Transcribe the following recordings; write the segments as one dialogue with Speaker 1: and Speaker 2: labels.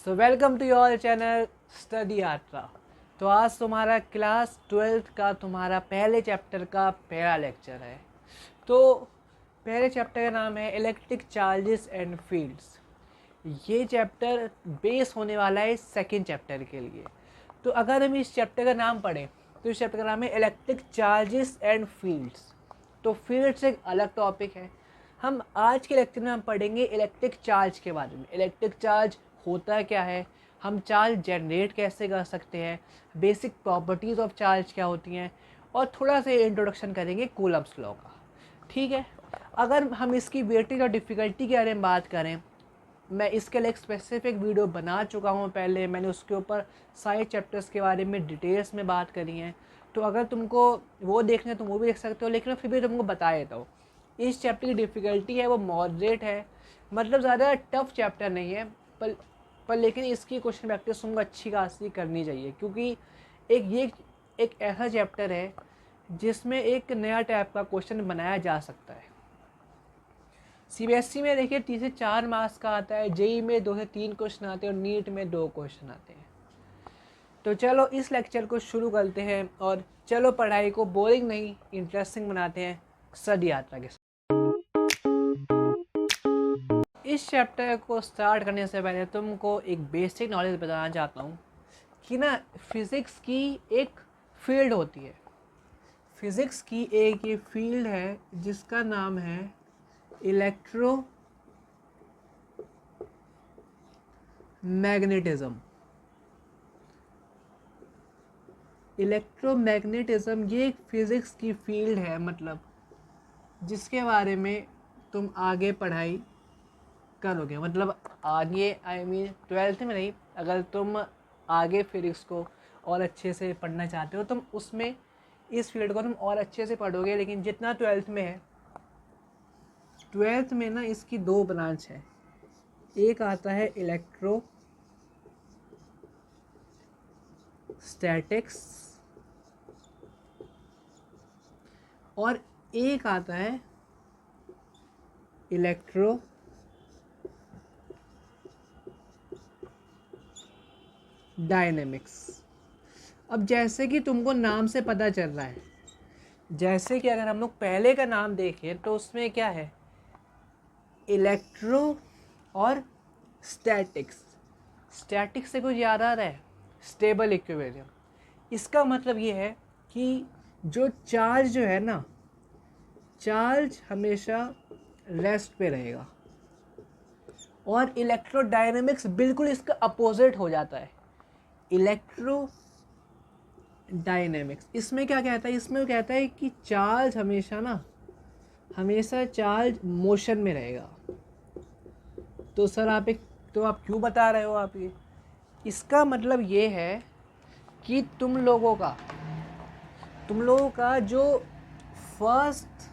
Speaker 1: So welcome to your channel study Yatra. तो आज तुम्हारा क्लास 12th का तुम्हारा पहले चैप्टर का पहला लेक्चर है। तो पहले चैप्टर का नाम है इलेक्ट्रिक चार्जेस एंड फील्ड्स। ये चैप्टर बेस होने वाला है सेकंड चैप्टर के लिए। तो अगर हम इस चैप्टर का नाम पढ़ें तो इस चैप्टर का नाम है इलेक्ट्रिक चार्जेस एंड फील्ड्स। तो फील्ड्स एक अलग टॉपिक है। हम आज के लेक्चर में हम पढ़ेंगे इलेक्ट्रिक चार्ज के बारे में। इलेक्ट्रिक चार्ज होता क्या है, हम चार्ज जनरेट कैसे कर सकते हैं, बेसिक प्रॉपर्टीज़ ऑफ चार्ज क्या होती हैं, और थोड़ा सा इंट्रोडक्शन करेंगे कूलम्ब्स लॉ का। ठीक है। अगर हम इसकी वेटेज और डिफ़िकल्टी के बारे में बात करें, मैं इसके लिए एक स्पेसिफिक वीडियो बना चुका हूँ पहले। मैंने उसके ऊपर सारे चैप्टर्स के बारे में डिटेल्स में बात करी है। तो अगर तुमको वो देखना है तो वो भी देख सकते हो, लेकिन फिर भी तुमको बता देता हूँ इस चैप्टर की डिफ़िकल्टी है वो मॉडरेट है। मतलब ज़्यादा टफ चैप्टर नहीं है, पर लेकिन इसकी क्वेश्चन प्रैक्टिस तुमको अच्छी खासी करनी चाहिए, क्योंकि एक ऐसा चैप्टर है जिसमें एक नया टाइप का क्वेश्चन बनाया जा सकता है। सीबीएसई में देखिए 3 से 4 मार्क्स का आता है, जेई में 2 से 3 क्वेश्चन आते हैं और नीट में 2 क्वेश्चन आते हैं। तो चलो इस लेक्चर को शुरू करते हैं और चलो पढ़ाई को बोरिंग नहीं इंटरेस्टिंग बनाते हैं स्टडी यात्रा के साथ। इस चैप्टर को स्टार्ट करने से पहले तुमको एक बेसिक नॉलेज बताना चाहता हूँ कि ना फिज़िक्स की एक फील्ड होती है। फिज़िक्स की एक ये फील्ड है जिसका नाम है इलेक्ट्रोमैग्नेटिज्म। इलेक्ट्रोमैग्नेटिज्म ये एक फ़िज़िक्स की फील्ड है, मतलब जिसके बारे में तुम आगे पढ़ाई करोगे। मतलब आगे आई मीन 12th में नहीं, अगर तुम आगे फिज़िक्स को और अच्छे से पढ़ना चाहते हो तुम उसमें इस फील्ड को तुम और अच्छे से पढ़ोगे। लेकिन जितना 12th में है, 12th में ना इसकी 2 ब्रांच है। एक आता है इलेक्ट्रो स्टैटिक्स और एक आता है इलेक्ट्रो डायनेमिक्स। अब जैसे कि तुमको नाम से पता चल रहा है, जैसे कि अगर हम लोग पहले का नाम देखें तो उसमें क्या है, इलेक्ट्रो और स्टैटिक्स। स्टैटिक्स से कुछ याद आ रहा है, स्टेबल इक्विलिब्रियम। इसका मतलब ये है कि जो चार्ज जो है ना, चार्ज हमेशा रेस्ट पे रहेगा। और इलेक्ट्रोडायनेमिक्स बिल्कुल इसका अपोजिट हो जाता है। इलेक्ट्रो डायनेमिक्स इसमें क्या कहता है, इसमें कहता है कि चार्ज हमेशा चार्ज मोशन में रहेगा। तो सर आप क्यों बता रहे हो आप ये? इसका मतलब ये है कि तुम लोगों का जो फर्स्ट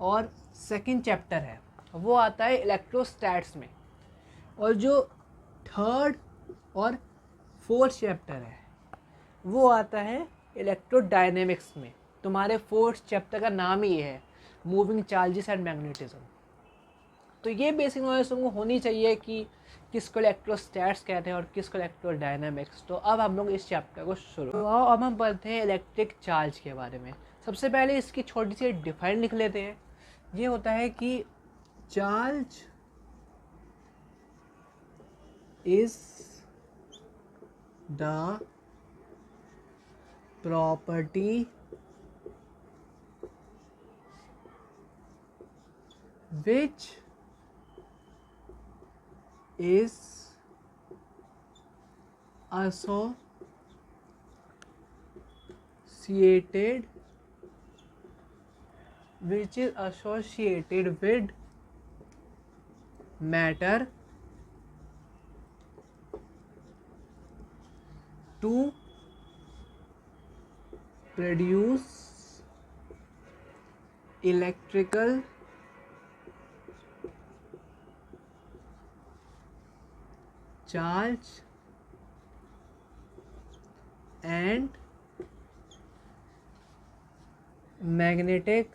Speaker 1: और सेकंड चैप्टर है वो आता है इलेक्ट्रोस्टैट्स में, और जो थर्ड और फोर्थ चैप्टर है वो आता है इलेक्ट्रोडायनेमिक्स में। तुम्हारे फोर्थ चैप्टर का नाम ही है मूविंग चार्जेस एंड मैग्नेटिज्म। तो ये बेसिक नॉलेज तुमको होनी चाहिए कि किसको इलेक्ट्रोस्टैट्स कहते हैं और किसको इलेक्ट्रोडायनेमिक्स। तो अब हम लोग इस चैप्टर को शुरू, तो अब हम पढ़ते हैं इलेक्ट्रिक चार्ज के बारे में। सबसे पहले इसकी छोटी सी डिफाइन लिख लेते हैं। ये होता है कि charge is the property which is associated with matter to produce electrical charge and magnetic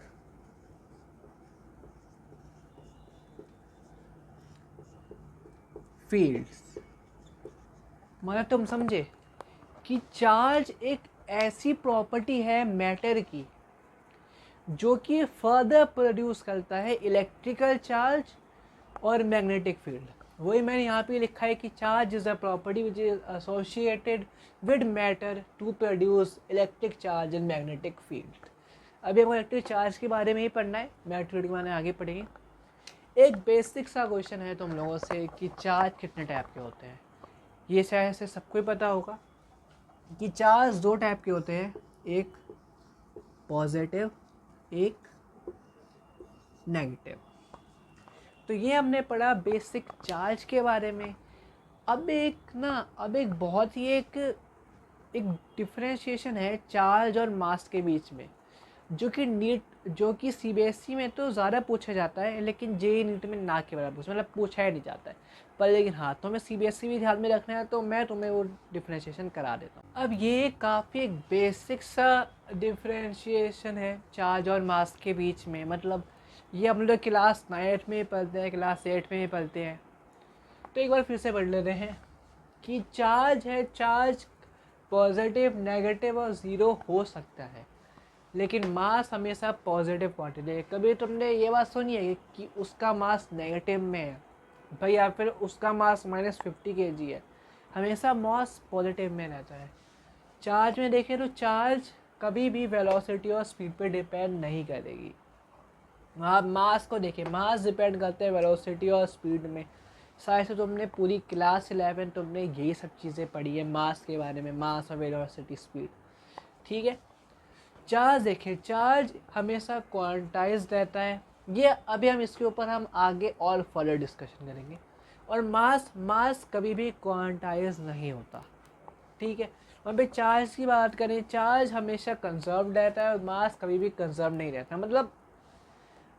Speaker 1: fields। मतलब तुम समझे कि चार्ज एक ऐसी प्रॉपर्टी है मैटर की जो कि फर्दर प्रोड्यूस करता है इलेक्ट्रिकल चार्ज और मैग्नेटिक फील्ड। वही मैंने यहाँ पे लिखा है कि charge is a property which is associated with matter to produce electric charge and magnetic field. अभी हमको इलेक्ट्रिक चार्ज के बारे में ही पढ़ना है, मैग्नेटिक फील्ड के बारे में आगे पढ़ेंगे। एक बेसिक सा क्वेश्चन है तुम लोगों से कि चार्ज कितने टाइप के होते हैं। ये शायद से सबको ही पता होगा कि चार्ज दो टाइप के होते हैं, एक पॉजिटिव एक नेगेटिव। तो ये हमने पढ़ा बेसिक चार्ज के बारे में। अब एक बहुत ही एक डिफरेंशिएशन है चार्ज और मास के बीच में, जो कि सीबीएसई में तो ज़्यादा पूछा जाता है, लेकिन जेईई नीट में ना के बराबर मतलब पूछा ही नहीं जाता है। पर लेकिन हाँ, तुम्हें सीबीएसई भी ध्यान में रखना है तो मैं तुम्हें वो डिफरेंशिएशन करा देता हूँ। अब ये काफ़ी एक बेसिक सा डिफरेंशिएशन है चार्ज और मास के बीच में। मतलब ये हम लोग क्लास 9 में पढ़ते हैं, क्लास 8 में पढ़ते हैं। तो एक बार फिर से पढ़ लेते हैं कि चार्ज पॉजिटिव, नेगेटिव और ज़ीरो हो सकता है, लेकिन मास हमेशा पॉजिटिव क्वांटिटी है। कभी तुमने ये बात सुनी है कि उसका मास नेगेटिव में है भाई, या फिर उसका मास -50 kg है? हमेशा मास पॉजिटिव में रहता है। चार्ज में देखें तो चार्ज कभी भी वेलोसिटी और स्पीड पे डिपेंड नहीं करेगी। आप मास को देखें, मास डिपेंड करते हैं वेलोसिटी और स्पीड में। शायद से तुमने पूरी क्लास 11 तुमने यही सब चीज़ें पढ़ी है मास के बारे में, मास और वेलोसिटी स्पीड। ठीक है, चार्ज देखें, चार्ज हमेशा क्वांटाइज रहता है। ये अभी हम इसके ऊपर हम आगे और फर्दर डिस्कशन करेंगे। और मास कभी भी क्वांटाइज नहीं होता। ठीक है, वहाँ पे चार्ज की बात करें, चार्ज हमेशा कंजर्व रहता है और मास कभी भी कंजर्व नहीं रहता। मतलब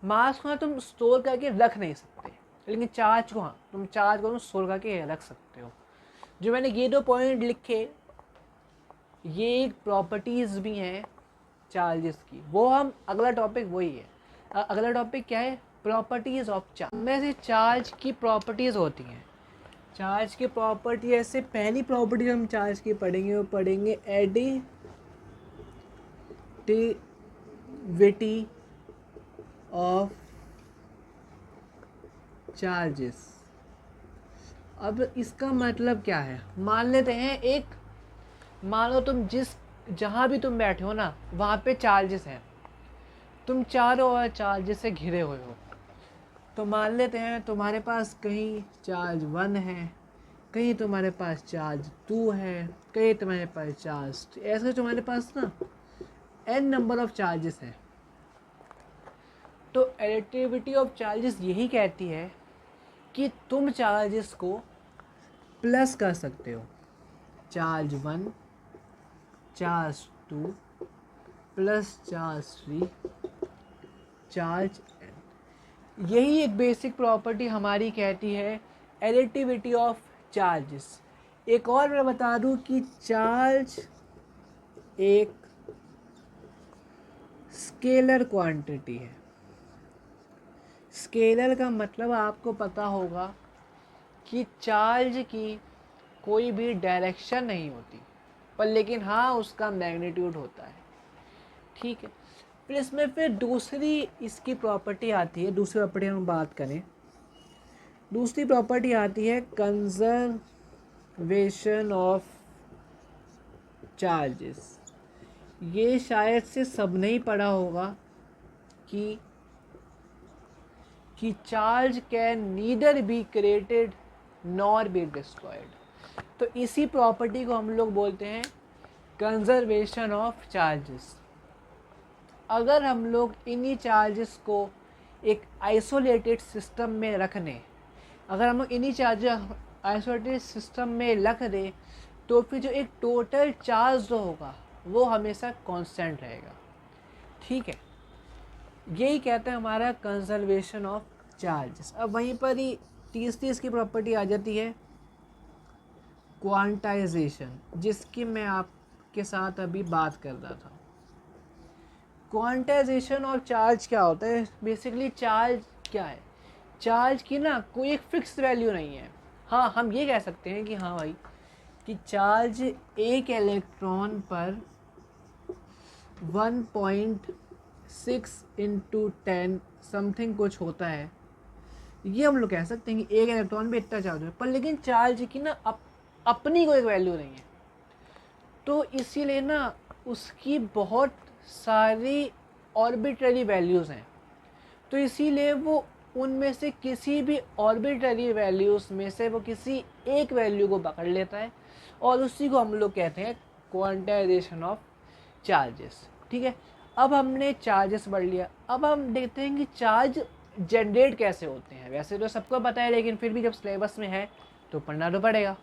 Speaker 1: मास को तुम स्टोर करके रख नहीं सकते, लेकिन चार्ज को हाँ, तुम चार्ज को तुम स्टोर करके रख सकते हो। जो मैंने ये 2 पॉइंट लिखे, ये एक प्रॉपर्टीज़ भी हैं चार्जेस की। वो हम अगला टॉपिक वही है। अगला टॉपिक क्या है? Properties of charge. में से चार्ज की प्रॉपर्टीज़ होती हैं। चार्ज की प्रॉपर्टी ऐसे पहली प्रॉपर्टी हम चार्ज की पढ़ेंगे, वो पढ़ेंगे एडिटिविटी ऑफ चार्जेस। अब इसका मतलब क्या है? मान लेते हैं मान लो तुम जहाँ भी तुम बैठे हो ना, वहाँ पे चार्जेस हैं। तुम चारों ओर चार्जेस से घिरे हुए हो। तो मान लेते हैं तुम्हारे पास कहीं चार्ज 1 है, कहीं तुम्हारे पास चार्ज 2 है, कहीं तुम्हारे पास चार्ज, ऐसे तुम्हारे पास ना n नंबर ऑफ चार्जेस हैं। तो एडिटिविटी ऑफ चार्जेस यही कहती है कि तुम चार्जेस को प्लस कर सकते हो। Charge 1, charge 2 plus charge 3, charge n। यही एक बेसिक प्रॉपर्टी हमारी कहती है एडिटिविटी ऑफ चार्जेस। एक और मैं बता दूं कि चार्ज एक स्केलर क्वांटिटी है। स्केलर का मतलब आपको पता होगा कि चार्ज की कोई भी डायरेक्शन नहीं होती, पर लेकिन हाँ उसका मैग्नीट्यूड होता है। ठीक है, फिर इसमें फिर दूसरी इसकी प्रॉपर्टी आती है। दूसरी प्रॉपर्टी हम बात करें, दूसरी प्रॉपर्टी आती है कंजर्वेशन ऑफ चार्जेस। ये शायद से सब नहीं पढ़ा होगा कि charge can neither be created nor be destroyed. तो इसी प्रॉपर्टी को हम लोग बोलते हैं कंजर्वेशन ऑफ चार्जेस। अगर हम लोग इन्हीं चार्जेस को एक आइसोलेटेड सिस्टम में अगर हम लोग इन्हीं चार्जेस आइसोलेटेड सिस्टम में रख दें, तो फिर जो एक टोटल चार्ज जो होगा वो हमेशा कांस्टेंट रहेगा। ठीक है, यही कहते हैं हमारा कंजर्वेशन ऑफ चार्जेस। अब वहीं पर ही तीसरी इसकी प्रॉपर्टी आ जाती है क्वांटाइजेशन, जिसकी मैं आपके साथ अभी बात कर रहा था। क्वांटाइजेशन ऑफ चार्ज क्या होता है? बेसिकली चार्ज क्या है? चार्ज की ना कोई एक फिक्स वैल्यू नहीं है। हाँ, हम ये कह सकते हैं कि हाँ भाई कि चार्ज एक इलेक्ट्रॉन पर 1.6 इंटू 10 समथिंग कुछ होता है, ये हम लोग कह सकते हैं कि एक इलेक्ट्रॉन पे इतना चार्ज है। पर लेकिन चार्ज की ना अपनी कोई वैल्यू नहीं है, तो इसीलिए ना उसकी बहुत सारी ऑर्बिटरी वैल्यूज़ हैं। तो इसीलिए वो उनमें से किसी भी ऑर्बिटरी वैल्यूज़ में से वो किसी एक वैल्यू को पकड़ लेता है, और उसी को हम लोग कहते हैं क्वांटाइजेशन ऑफ चार्जेस। ठीक है, अब हमने चार्जेस पढ़ लिया। अब हम देखते हैं कि चार्ज जनरेट कैसे होते हैं। वैसे तो सबको पता है, लेकिन फिर भी जब सिलेबस में है तो पढ़ना तो पड़ेगा।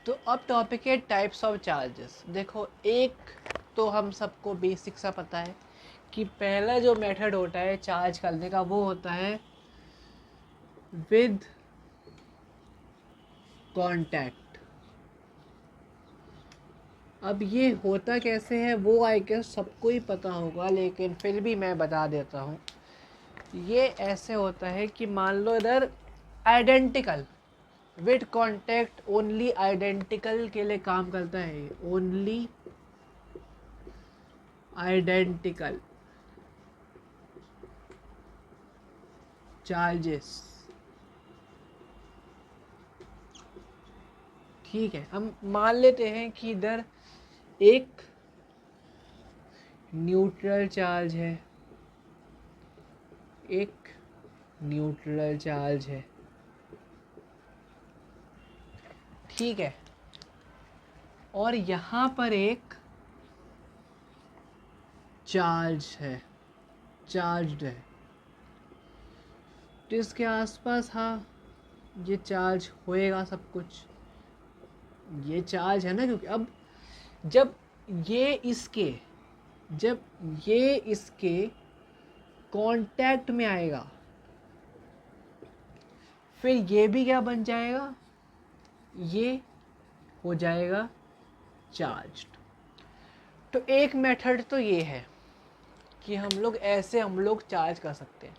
Speaker 1: तो अब टॉपिक है टाइप्स ऑफ चार्जेस। देखो, एक तो हम सबको बेसिक सा पता है कि पहला जो मेथड होता है चार्ज करने का वो होता है विद कांटेक्ट। अब ये होता कैसे है वो आई गेस सबको ही पता होगा, लेकिन फिर भी मैं बता देता हूँ। ये ऐसे होता है कि मान लो इधर identical, with contact only identical के लिए काम करता है, ओनली आइडेंटिकल चार्जेस। ठीक है, हम मान लेते हैं कि इधर एक न्यूट्रल चार्ज है, एक न्यूट्रल चार्ज है। ठीक है, और यहाँ पर एक चार्ज है, चार्ज्ड है, तो इसके आसपास हाँ ये चार्ज होएगा सब कुछ, ये चार्ज है ना। क्योंकि अब जब ये इसके कांटेक्ट में आएगा, फिर ये भी क्या बन जाएगा, ये हो जाएगा चार्ज्ड। तो एक मेथड तो ये है कि हम लोग चार्ज कर सकते हैं।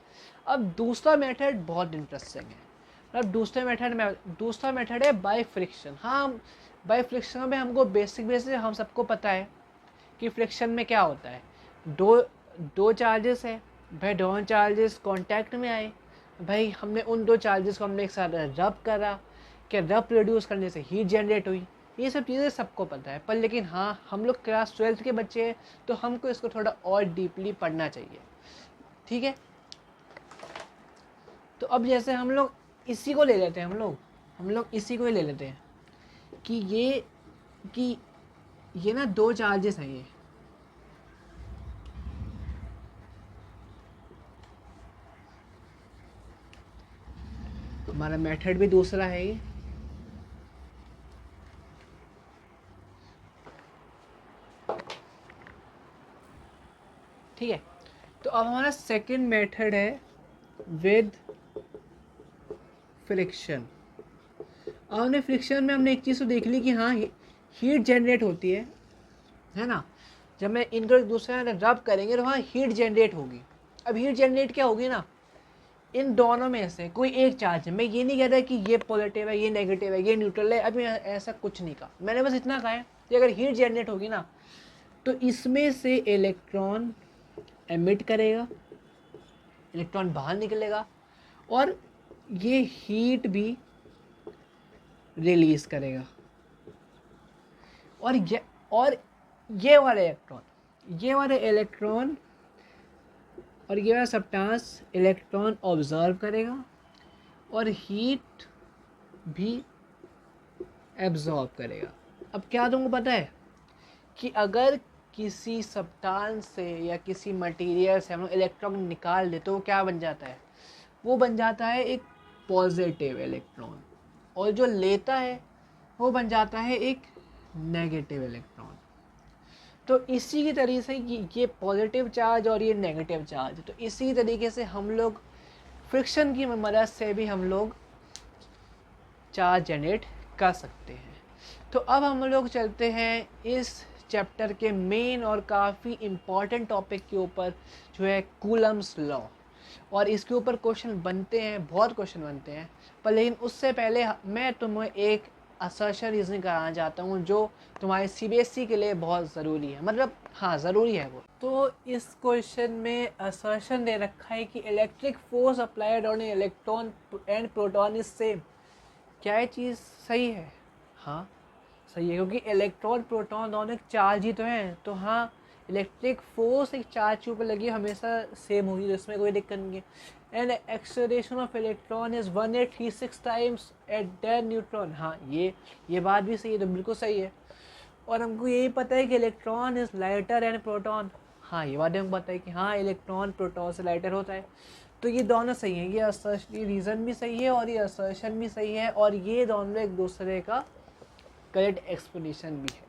Speaker 1: अब दूसरा मेथड बहुत इंटरेस्टिंग है। अब दूसरा मेथड है बाय फ्रिक्शन। हाँ, बाय फ्रिक्शन में हमको बेसिक हम सबको पता है कि फ्रिक्शन में क्या होता है। दो चार्जेस है भाई, दोनों चार्जेस कांटेक्ट में आए भाई, हमने उन दो चार्जेस को हमने एक साथ रब करा, क्या रब प्रोड्यूस करने से हीट जनरेट हुई। ये सब चीज़ें सबको पता है, पर लेकिन हाँ हम लोग क्लास 12th के बच्चे हैं, तो हमको इसको थोड़ा और डीपली पढ़ना चाहिए। ठीक है, तो अब जैसे हम लोग इसी को ले लेते हैं, हम लोग इसी को ही ले लेते हैं कि ये ना दो चार्जेस हैं। ये हमारा मेथड भी दूसरा है ये। ठीक है, तो अब हमारा सेकंड मेथड है विद फ्रिक्शन। अब हमने फ्रिक्शन में हमने एक चीज़ तो देख ली कि हाँ हीट जनरेट होती है ना। जब मैं इनको एक दूसरे में रब करेंगे तो वहाँ हीट जनरेट होगी। अब हीट जनरेट क्या होगी ना, इन दोनों में से कोई एक चार्ज है। मैं ये नहीं कह रहा कि ये पॉजिटिव है, ये नेगेटिव है, ये न्यूट्रल है, अभी ऐसा कुछ नहीं कहा मैंने, बस इतना कहा है कि अगर हीट जनरेट होगी ना तो इसमें से इलेक्ट्रॉन एमिट करेगा, इलेक्ट्रॉन बाहर निकलेगा, और ये हीट भी रिलीज करेगा। और ये वाले इलेक्ट्रॉन और ये वाला सब्सटेंस इलेक्ट्रॉन ऑब्जर्व करेगा और हीट भी एब्जॉर्ब करेगा। अब क्या तुमको पता है कि अगर किसी सब्सटेंस से या किसी मटेरियल से हम लोग इलेक्ट्रॉन निकाल दे तो वो क्या बन जाता है, वो बन जाता है एक पॉजिटिव इलेक्ट्रॉन, और जो लेता है वो बन जाता है एक नेगेटिव इलेक्ट्रॉन। तो इसी की तरीके से ये पॉजिटिव चार्ज और ये नेगेटिव चार्ज, तो इसी तरीके से हम लोग फ्रिक्शन की मदद से भी हम लोग चार्ज जनरेट कर सकते हैं। तो अब हम लोग चलते हैं इस चैप्टर के मेन और काफ़ी इम्पॉर्टेंट टॉपिक के ऊपर, जो है कूलम्स लॉ। और इसके ऊपर क्वेश्चन बनते हैं, बहुत क्वेश्चन बनते हैं, पर लेकिन उससे पहले मैं तुम्हें एक असर्शन रीजनिंग कराना चाहता हूँ जो तुम्हारे सीबीएसई के लिए बहुत ज़रूरी है, मतलब हाँ ज़रूरी है वो। तो इस क्वेश्चन में असर्शन दे रखा है कि electric force applied on electron and proton is same. क्या ये चीज़ सही है? हाँ सही है, क्योंकि इलेक्ट्रॉन प्रोटॉन दोनों एक चार्ज ही तो हैं। तो हाँ, इलेक्ट्रिक फोर्स एक चार्ज के ऊपर लगी हमेशा सेम होगी, तो इसमें कोई दिक्कत नहीं है। And acceleration of electron is 1836 times at that neutron. हाँ ये बात भी सही है, तो बिल्कुल सही है। और हमको यही पता है कि electron is lighter and proton. हाँ ये बात हमको पता है कि हाँ इलेक्ट्रॉन प्रोटॉन से लाइटर होता है। तो ये दोनों सही हैं, ये रीज़न भी सही है और ये असर्शन भी सही है, और ये दोनों एक दूसरे का करेक्ट एक्सप्लेनेशन भी है।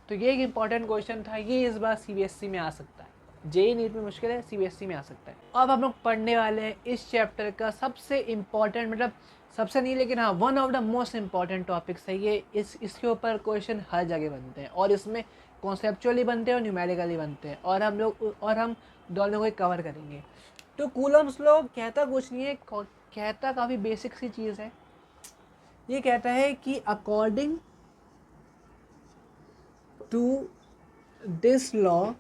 Speaker 1: तो ये एक इम्पॉर्टेंट क्वेश्चन था, ये इस बार सीबीएसई में आ सकता है। जेईई नीट में मुश्किल है, सीबीएसई में आ सकता है। अब हम लोग पढ़ने वाले हैं इस चैप्टर का सबसे इम्पॉर्टेंट, मतलब सबसे नहीं लेकिन हाँ one of the most important topics है ये। इसके ऊपर क्वेश्चन हर जगह बनते हैं, और इसमें कॉन्सेप्चुअली बनते हैं और न्यूमेरिकली बनते हैं, और हम दोनों को कवर करेंगे। तो कूलम्स लॉ कहता कुछ नहीं है, कहता काफ़ी बेसिक सी चीज़ है। ये कहता है कि according to this law,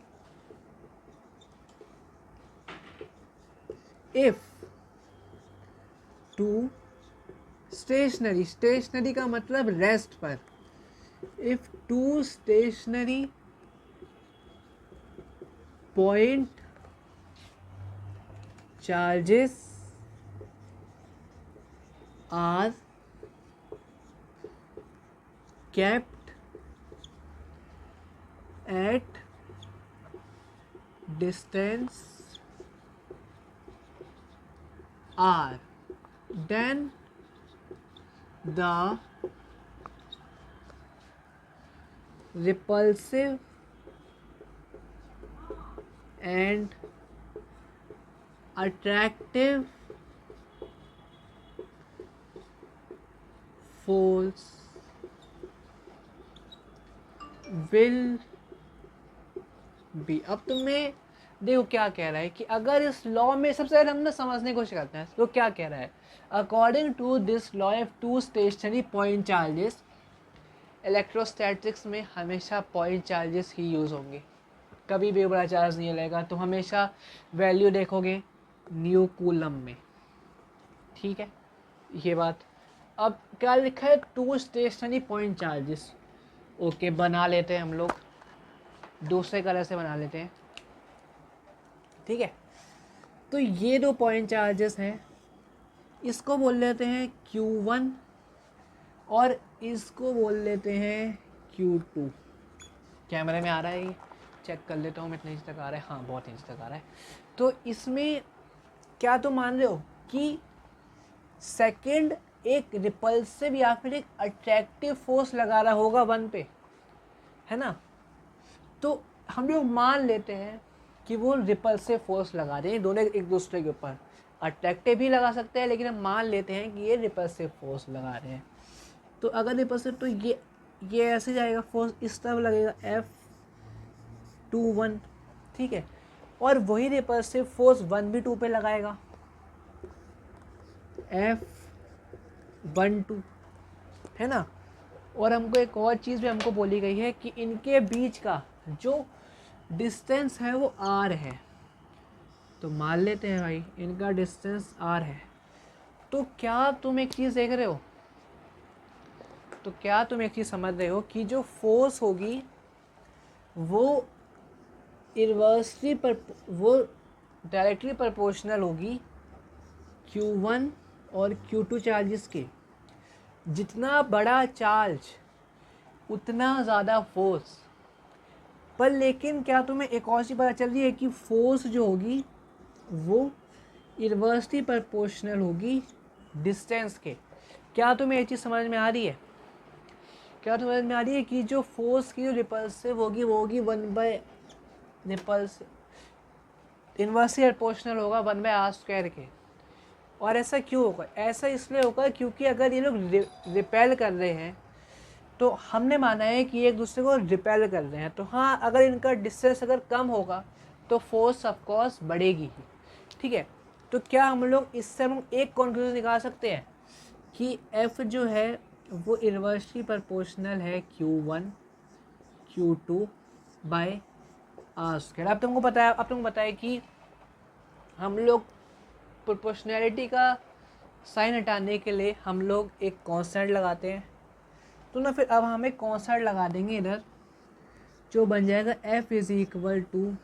Speaker 1: if two stationary का मतलब रेस्ट पर, if two stationary point charges are kept at distance r, then the repulsive and attractive force will be। अब तुम्हें देखो क्या कह रहा है कि अगर इस लॉ में, सबसे पहले हम ना समझने की कोशिश करते हैं तो क्या कह रहा है। According to this law of two stationary point charges, electrostatics में हमेशा पॉइंट चार्जेस ही यूज़ होंगे, कभी भी बड़ा चार्ज नहीं लगेगा। तो हमेशा वैल्यू देखोगे न्यू कूलम में, ठीक है ये बात। अब क्या लिखा है, two stationary point charges. Okay बना लेते हैं हम लोग, दूसरे कलर से बना लेते हैं, ठीक है। तो ये दो पॉइंट चार्जेस हैं, इसको बोल लेते हैं Q1 और इसको बोल लेते हैं Q2। कैमरे में आ रहा है ये, चेक कर लेता हूँ मैं, इतने इंच तक आ रहा है, हाँ बहुत इंच तक आ रहा है। तो इसमें क्या तुम मान रहे हो कि सेकंड एक रिपल्सिव या फिर एक अट्रैक्टिव फोर्स लगा रहा होगा वन पे, है ना। तो हम लोग मान लेते हैं कि वो रिपल्सिव फोर्स लगा रहे हैं, दोनों एक दूसरे के ऊपर। अट्रैक्टिव भी लगा सकते हैं, लेकिन हम मान लेते हैं कि ये रिपल्सिव फोर्स लगा रहे हैं। तो अगर रिपल्सिव, तो ये ऐसे जाएगा, फोर्स इस तरफ लगेगा F21, ठीक है। और वही रिपल्सिव फोर्स 1v2 पे लगाएगा F12, है ना। और हमको एक और चीज़ भी हमको बोली गई है कि इनके बीच का जो डिस्टेंस है वो r है। तो मान लेते हैं भाई इनका डिस्टेंस r है। तो क्या तुम एक चीज़ देख रहे हो, तो क्या तुम एक चीज़ समझ रहे हो कि जो फोर्स होगी वो वो डायरेक्टली प्रोपोर्शनल होगी Q1 और Q2 चार्जेस के। जितना बड़ा चार्ज उतना ज़्यादा फोर्स। पर लेकिन क्या तुम्हें एक और चीज़ पता चल रही है कि फोर्स जो होगी वो इन्वर्सली प्रोपोर्शनल होगी डिस्टेंस के। क्या तुम्हें एक चीज़ समझ में आ रही है, क्या समझ में आ रही है कि जो फोर्स की जो रिपल्सिव होगी वो होगी 1/, रिपल्सिव इन्वर्सली प्रोपोर्शनल होगा 1/r² के। और ऐसा क्यों होगा, ऐसा इसलिए होगा क्योंकि अगर ये लोग रिपेल कर रहे हैं, तो हमने माना है कि एक दूसरे को रिपेल कर रहे हैं, तो हाँ अगर इनका डिस्टेंस अगर कम होगा तो फोर्स ऑफकोर्स बढ़ेगी ही, ठीक है। तो क्या हम लोग इससे हम एक कंक्लूजन निकाल सकते हैं कि F जो है वो इन्वर्सली प्रोपोर्शनल है Q1 Q2 bye R square. अब तुमको पता है कि हम लोग प्रोपोर्शनैलिटी का साइन हटाने के लिए हम लोग एक कांस्टेंट लगाते हैं। तो ना फिर अब हम एक कांस्टेंट लगा देंगे इधर, जो बन जाएगा F इज़ इक्वल टू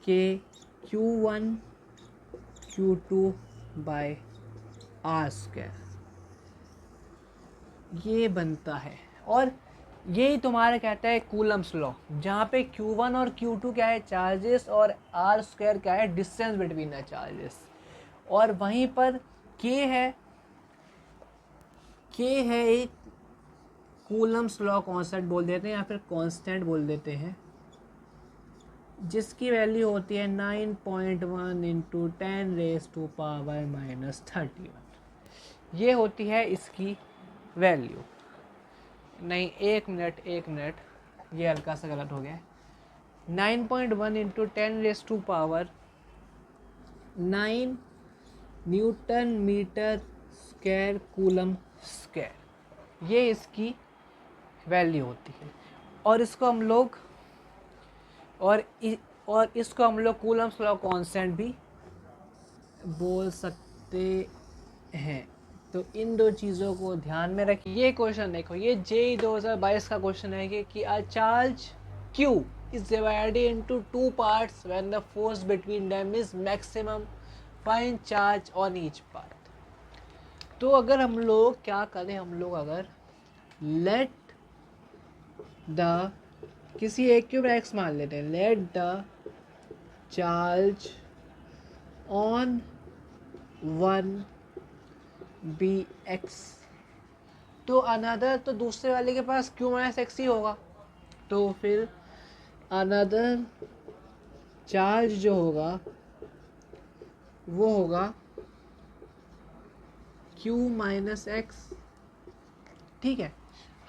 Speaker 1: के Q1 Q2 bye R square, ये बनता है। और यही तुम्हारा कहता है कूलम्स लॉ, जहाँ पे Q1 और Q2 क्या है, चार्जेस, और आर स्क्वायर क्या है, डिस्टेंस बिटवीन द चार्जेस। और वहीं पर K है एक कूलम्स लॉ कांस्टेंट बोल देते हैं या फिर कांस्टेंट बोल देते हैं, जिसकी वैल्यू होती है 9.1 इंटू 10⁻⁻31। ये होती है इसकी वैल्यू। नहीं, एक मिनट, ये हल्का सा गलत हो गया। 9.1 into 10⁻9 newton metre square coulomb square, ये इसकी वैल्यू होती है। और इसको हम लोग कूलम्स लॉ कांस्टेंट भी बोल सकते हैं। तो इन दो चीज़ों को ध्यान में रखिए। ये क्वेश्चन देखो, ये JEE 2022 का क्वेश्चन है कि a charge Q is divided into two parts when the force between them is maximum, find charge on each part। तो अगर हम लोग क्या करें, अगर लेट द किसी एक क्यूब x मान लेते हैं, let the charge on one be x, तो अनदर, तो दूसरे वाले के पास Q माइनस एक्स ही होगा। तो फिर अनदर चार्ज जो होगा वो होगा Q माइनस एक्स। ठीक है,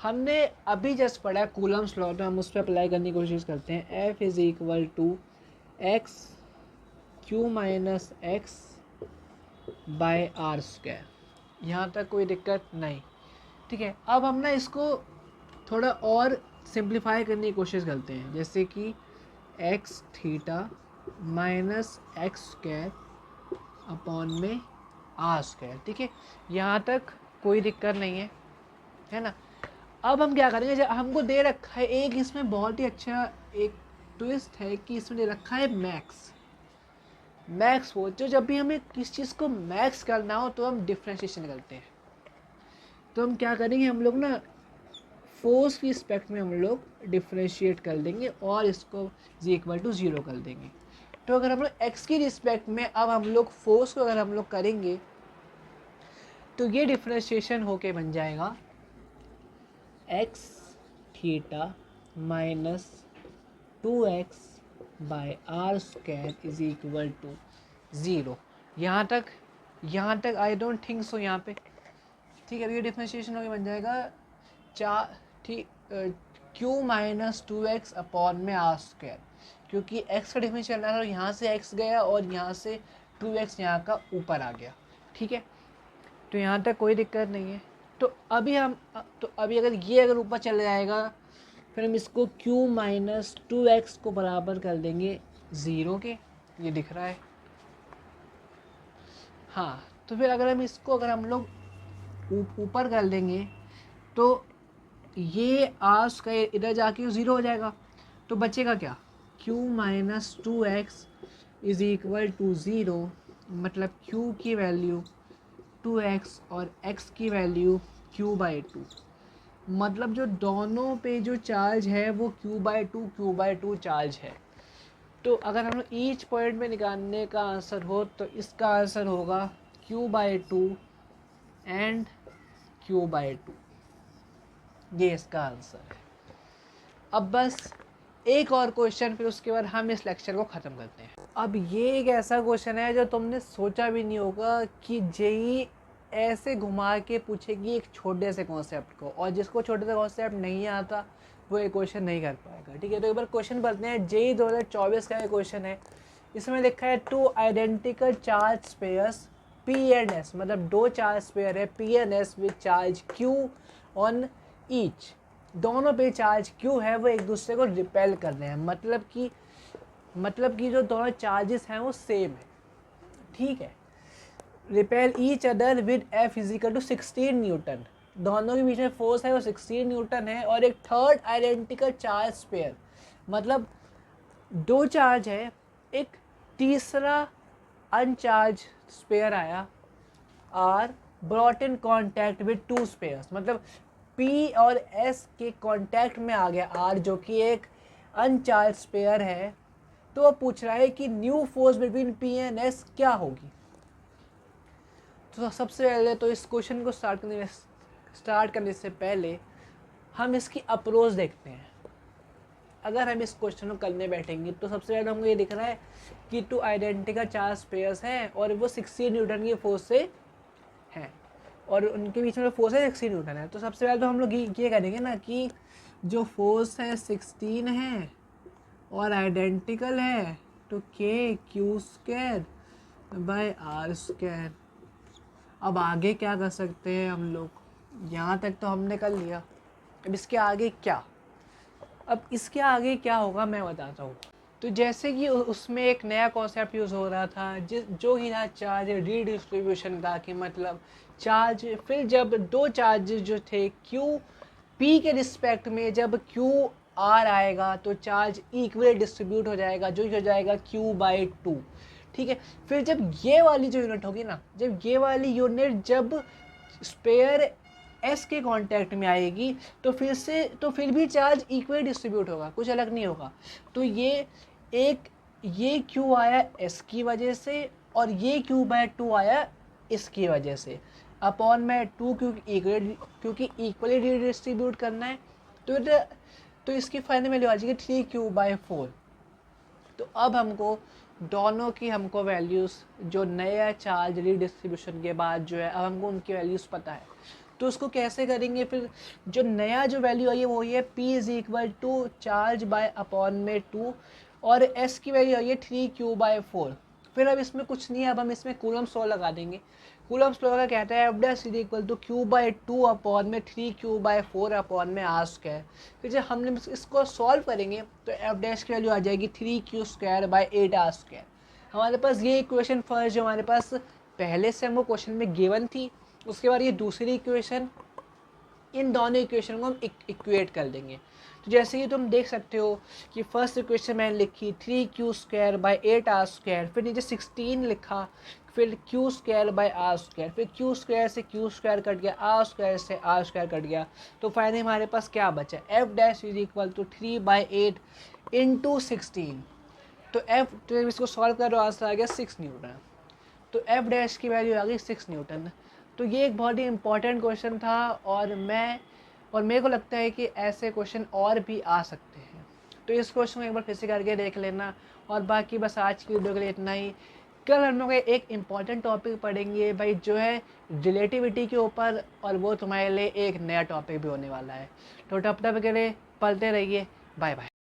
Speaker 1: हमने अभी जस्ट पढ़ा कूलम्स लॉ, तो हम उस पर अप्लाई करने की कोशिश करते हैं। F is equal to x Q minus x by R square. यहाँ तक कोई दिक्कत नहीं। ठीक है, अब हम ना इसको थोड़ा और सिंप्लीफाई करने की कोशिश करते हैं, जैसे कि x theta minus x square upon में आर स्क्वायर। ठीक है, यहाँ तक कोई दिक्कत नहीं है ना। अब हम क्या करेंगे, जब हमको दे रखा है एक, इसमें बहुत ही अच्छा एक ट्विस्ट है कि इसमें दे रखा है मैक्स फोर्स। जो जब भी हमें किस चीज़ को मैक्स करना हो तो हम डिफ्रेंशिएशन करते हैं। तो हम क्या करेंगे, हम लोग ना फोर्स की रिस्पेक्ट में हम लोग डिफ्रेंशिएट कर देंगे और इसको इक्वल टू 0 कर देंगे। तो अगर हम लोग एक्स की रिस्पेक्ट में अब हम लोग फोर्स को अगर हम लोग करेंगे तो ये डिफ्रेंशिएशन होके बन जाएगा x theta minus 2x by R square is equal to 0। यहाँ तक आई डोंट थिंक सो यहाँ पे। ठीक है, ये डिफ्रेंशिएशन होके बन जाएगा Q माइनस 2x अपॉन में आर स्क्वायर, क्योंकि x का डिफरेंशियल चलना था, यहाँ से x गया और यहाँ से 2x यहाँ का ऊपर आ गया। ठीक है, तो यहाँ तक कोई दिक्कत नहीं है। तो अभी अगर ऊपर चले जाएगा, फिर हम इसको Q माइनस 2x को बराबर कर देंगे 0 के, ये दिख रहा है। हाँ, तो फिर अगर हम लोग ऊपर कर देंगे तो ये आर स्क्वायर इधर जाके 0 हो जाएगा। तो बचेगा क्या, Q minus 2x is equal to 0, मतलब Q की वैल्यू 2x और x की वैल्यू Q बाई 2। मतलब जो दोनों पे जो चार्ज है वो Q बाई 2 चार्ज है। तो अगर हम लोग ईच पॉइंट में निकालने का आंसर हो तो इसका आंसर होगा Q by 2 and Q by 2, ये इसका आंसर है। अब बस एक और क्वेश्चन, फिर उसके बाद हम इस लेक्चर को ख़त्म करते हैं। अब ये एक ऐसा क्वेश्चन है जो तुमने सोचा भी नहीं होगा कि JEE ऐसे घुमा के पूछेगी एक छोटे से कॉन्सेप्ट को, और जिसको छोटे से कॉन्सेप्ट नहीं आता वो ये क्वेश्चन नहीं कर पाएगा। ठीक है, तो एक बार क्वेश्चन पढ़ते हैं। JEE 2024 का क्वेश्चन है। इसमें लिखा है 2 identical charge pairs P and S, मतलब दो चार्ज स्पेयर है P and S with charge Q on each, दोनों पे चार्ज क्यू है वो एक दूसरे को रिपेल कर रहे हैं, मतलब कि जो दोनों चार्जेस हैं वो सेम है, ठीक है। Repel each other with F is equal to 16 newton, दोनों के बीच में फोर्स है वो 16 न्यूटन है। और एक थर्ड आइडेंटिकल चार्ज स्पेयर, मतलब दो चार्ज है, एक तीसरा अनचार्ज स्पेयर आया, are brought in contact with two spheres, मतलब पी और एस के कॉन्टैक्ट में आ गया आर जो कि एक अनचार्ज स्पेयर है। तो वो पूछ रहा है कि new force between P and S क्या होगी। तो सबसे पहले तो इस क्वेश्चन को स्टार्ट करने से पहले हम इसकी अप्रोच देखते हैं। अगर हम इस क्वेश्चन को करने बैठेंगे तो सबसे पहले हमको ये दिख रहा है कि टू आइडेंटिकल चार्ज पेयर्स हैं और वो 16 न्यूटन की फोर्स से हैं और उनके बीच में फोर्स है 16 न्यूटन है। तो सबसे पहले तो हम लोग ये करेंगे ना कि जो फोर्स है 16 है और आइडेंटिकल है तो K Q square by R square. अब आगे क्या कर सकते हैं हम लोग, यहाँ तक तो हमने कर लिया, अब इसके आगे क्या, अब इसके आगे क्या होगा मैं बताता हूँ। तो जैसे कि उसमें एक नया कॉन्सेप्ट यूज़ हो रहा था जो ही था चार्ज रीडिस्ट्रीब्यूशन का, कि मतलब चार्ज फिर जब दो चार्ज जो थे क्यू पी के रिस्पेक्ट में जब क्यू आर आएगा तो चार्ज इक्वली डिस्ट्रीब्यूट हो जाएगा जो हो जाएगा क्यू बाई टू, ठीक है। फिर जब ये वाली जो यूनिट होगी ना, जब ये वाली यूनिट जब स्पेयर एस के कांटेक्ट में आएगी तो फिर भी चार्ज इक्वली डिस्ट्रीब्यूट होगा, कुछ अलग नहीं होगा। तो ये क्यू आया एस की वजह से और ये क्यू बाय टू आया इसकी वजह से, अपॉन में टू क्योंकि इक्वली डिस्ट्रीब्यूट करना है। तो इसकी फाइनल वैल्यू आ जाएगी 3Q/4। तो अब दोनों की हमको वैल्यूज़ जो नया चार्ज रीडिस्ट्रीब्यूशन के बाद जो है अब हमको उनकी वैल्यूज़ पता है। तो उसको कैसे करेंगे, फिर जो नया जो वैल्यू आई है वो ये P is equal to charge by upon में 2 और S की वैल्यू आई है 3Q/4। फिर अब इसमें कुछ नहीं है, अब हम इसमें कूलम्स लॉ लगा देंगे। कूलम्स लॉ का कहता है F' is equal to Q/2 upon में 3Q/4 अपॉन में R स्क्वायर। फिर जब हमने इसको सॉल्व करेंगे तो F' की वैल्यू आ जाएगी 3Q²/8R स्क्वायर। हमारे पास ये इक्वेशन फर्स्ट जो हमारे पास पहले से हमको क्वेश्चन में गिवन थी, उसके बाद ये दूसरी इक्वेशन, इन दोनों इक्वेशन को हम इक्वेट कर देंगे। तो जैसे कि तुम देख सकते हो कि फर्स्ट इक्वेशन मैंने लिखी 3Q²/8R स्क्वायर, फिर नीचे 16 लिखा, फिर Q²/R स्क्वायर, फिर Q स्क्वायर से Q स्क्वायर कट गया, R स्क्वायर से R स्क्वायर कट गया। तो फाइनली हमारे पास क्या बचा, F' is equal to 3/8 into 16। तो इसको सॉल्व करो, आंसर आ गया 6 न्यूटन। तो F' की वैल्यू आ गई 6 न्यूटन। तो ये एक बहुत ही इंपॉर्टेंट क्वेश्चन था और मेरे को लगता है कि ऐसे क्वेश्चन और भी आ सकते हैं। तो इस क्वेश्चन को एक बार फिर से करके देख लेना। और बाकी बस आज की वीडियो के लिए इतना ही। कल हम लोग एक इम्पॉर्टेंट टॉपिक पढ़ेंगे भाई जो है रिलेटिविटी के ऊपर, और वो तुम्हारे लिए एक नया टॉपिक भी होने वाला है। तो तब तक के लिए पढ़ते रहिए, बाय बाय।